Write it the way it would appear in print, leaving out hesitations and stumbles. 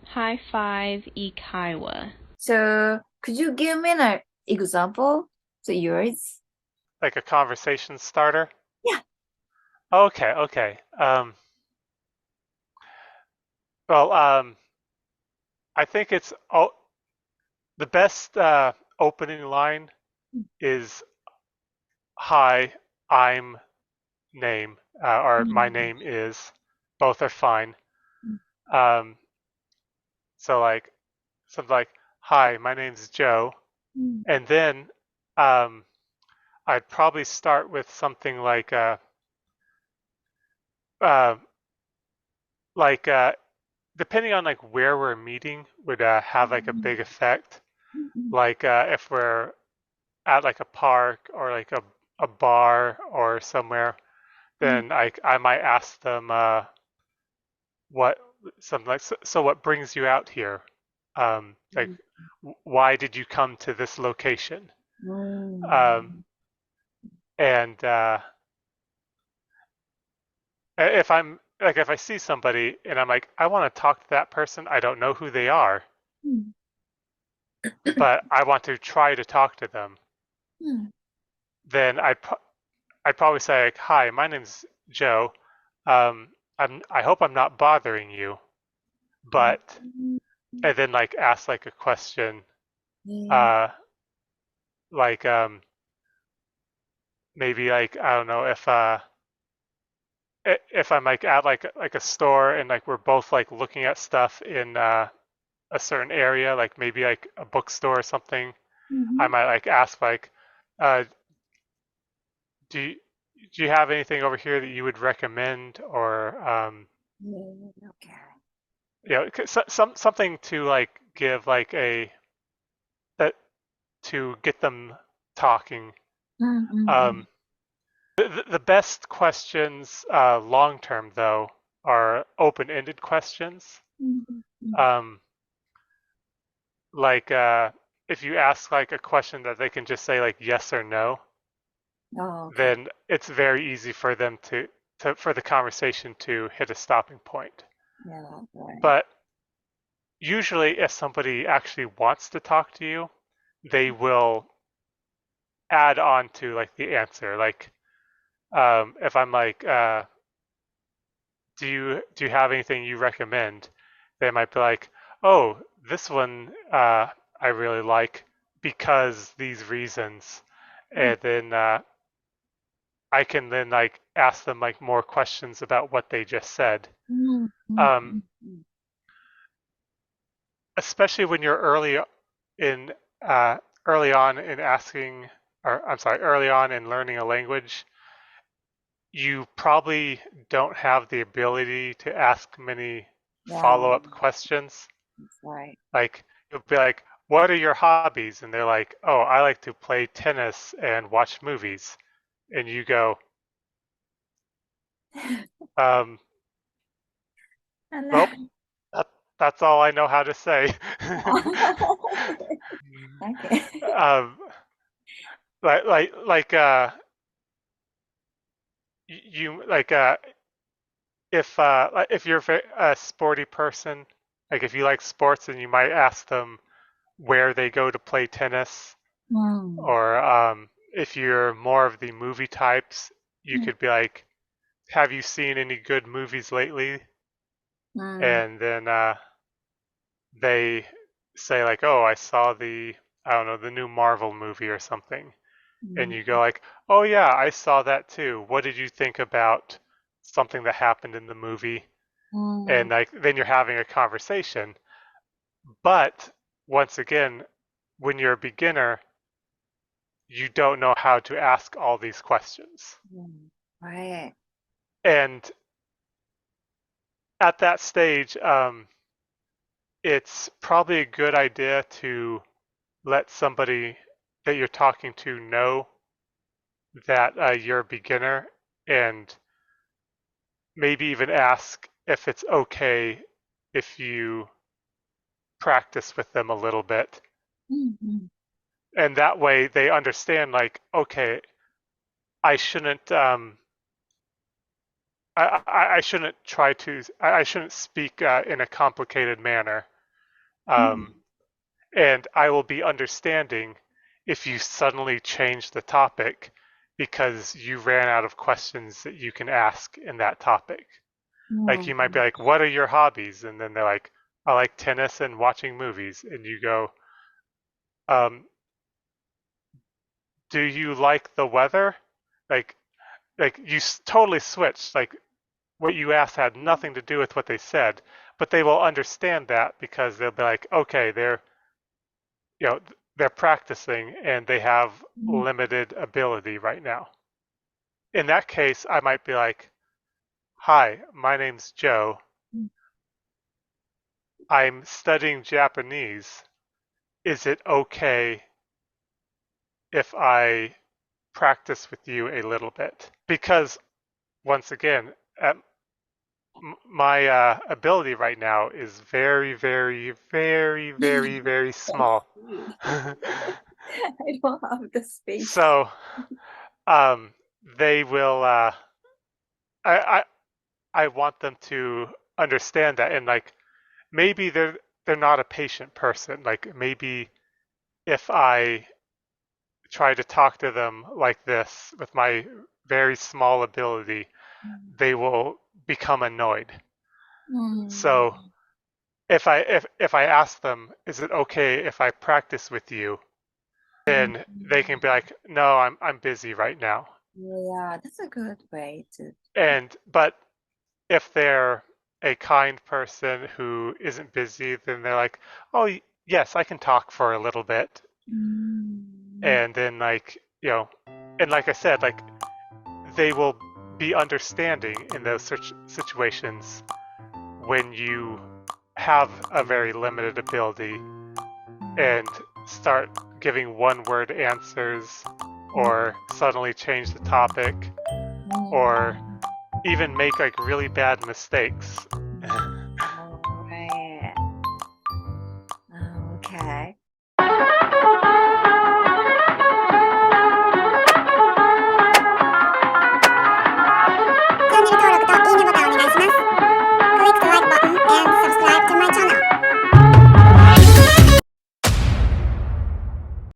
High five 英会話 So, could you give me an example? So yours? Like a conversation starter? Yeah. Okay, okay. Well, I think the best opening line is "Hi, I'm name" or "My name is." Both are fine. Um, so like something like "Hi, my name's Joe," and then um, I'd probably start with something uh, like depending on like where we're meeting would have like a big effect. Like if we're at like a park or like a bar or somewhere, then I might ask them what something like so what brings you out here? Like why did you come to this location? Um, and if I see somebody and I'm like I want to talk to that person, I don't know who they are, but I want to try to talk to them, then I'd probably say like, "Hi, my name's Joe. Um, I hope I'm not bothering you," but and then like ask like a question, uh, like maybe like I don't know if I'm like at like a store and like we're both like looking at stuff in a certain area, like maybe like a bookstore or something, I might like ask like, uh, do you, do you have anything over here that you would recommend or Okay. something to like give like a that to get them talking. Um, the best questions long term though are open-ended questions. Um, like if you ask like a question that they can just say like yes or no, Oh, okay. then it's very easy for them to for the conversation to hit a stopping point. Yeah, right. But usually if somebody actually wants to talk to you, they will add on to like the answer. Like if I'm like, do you have anything you recommend? They might be like, oh, this one I really like because these reasons, and then I can then like ask them like more questions about what they just said. Um, especially when you're in early on in asking, or I'm sorry, early on in learning a language, you probably don't have the ability to ask many Yeah, follow-up questions. that's right. Like you'll be like, "What are your hobbies?" And they're like, "Oh, I like to play tennis and watch movies." And you go, um, And "Well, that, that's all I know how to say." okay. um, like you like if you're a sporty person, like if you like sports, and you might ask them where they go to play tennis, or if you're more of the movie types, you could be like, "Have you seen any good movies lately?" And then they say like, "Oh, I saw I don't know, the new Marvel movie or something." And you go like, "Oh yeah, I saw that too. What did you think about something that happened in the movie?" And like then you're having a conversation. But once again, when you're a beginner, you don't know how to ask all these questions. Right. And at that stage, it's probably a good idea to let somebody that you're talking to know that you're a beginner, and maybe even ask if it's okay if you practice with them a little bit. And that way they understand like, okay, I shouldn't I shouldn't try to I shouldn't speak in a complicated manner. And I will be understanding if you suddenly change the topic because you ran out of questions that you can ask in that topic. Like you might be like, what are your hobbies? And then they're like, I like tennis and watching movies. And you go, do you like the weather? Like you totally switched. Like what you asked had nothing to do with what they said, but they will understand that because they'll be like, okay, they're practicing and they have limited ability right now. In that case, I might be like, hi, my name's Joe. I'm studying Japanese. Is it okay if I practice with you a little bit? Because once again, my ability right now is very, very, very, very, very small. I don't have the space. So they will I want them to understand that, and like maybe they're not a patient person. Like maybe if I try to talk to them like this with my very small ability, they will become annoyed. So if I ask them, is it okay if I practice with you? Then they can be like, no, I'm busy right now. Yeah, that's a good way to. But if they're a kind person who isn't busy, then they're like, oh yes, I can talk for a little bit. And then like, and like I said, like they will be understanding in those situations when you have a very limited ability and start giving one-word answers or suddenly change the topic or even make like really bad mistakes. Right. Okay.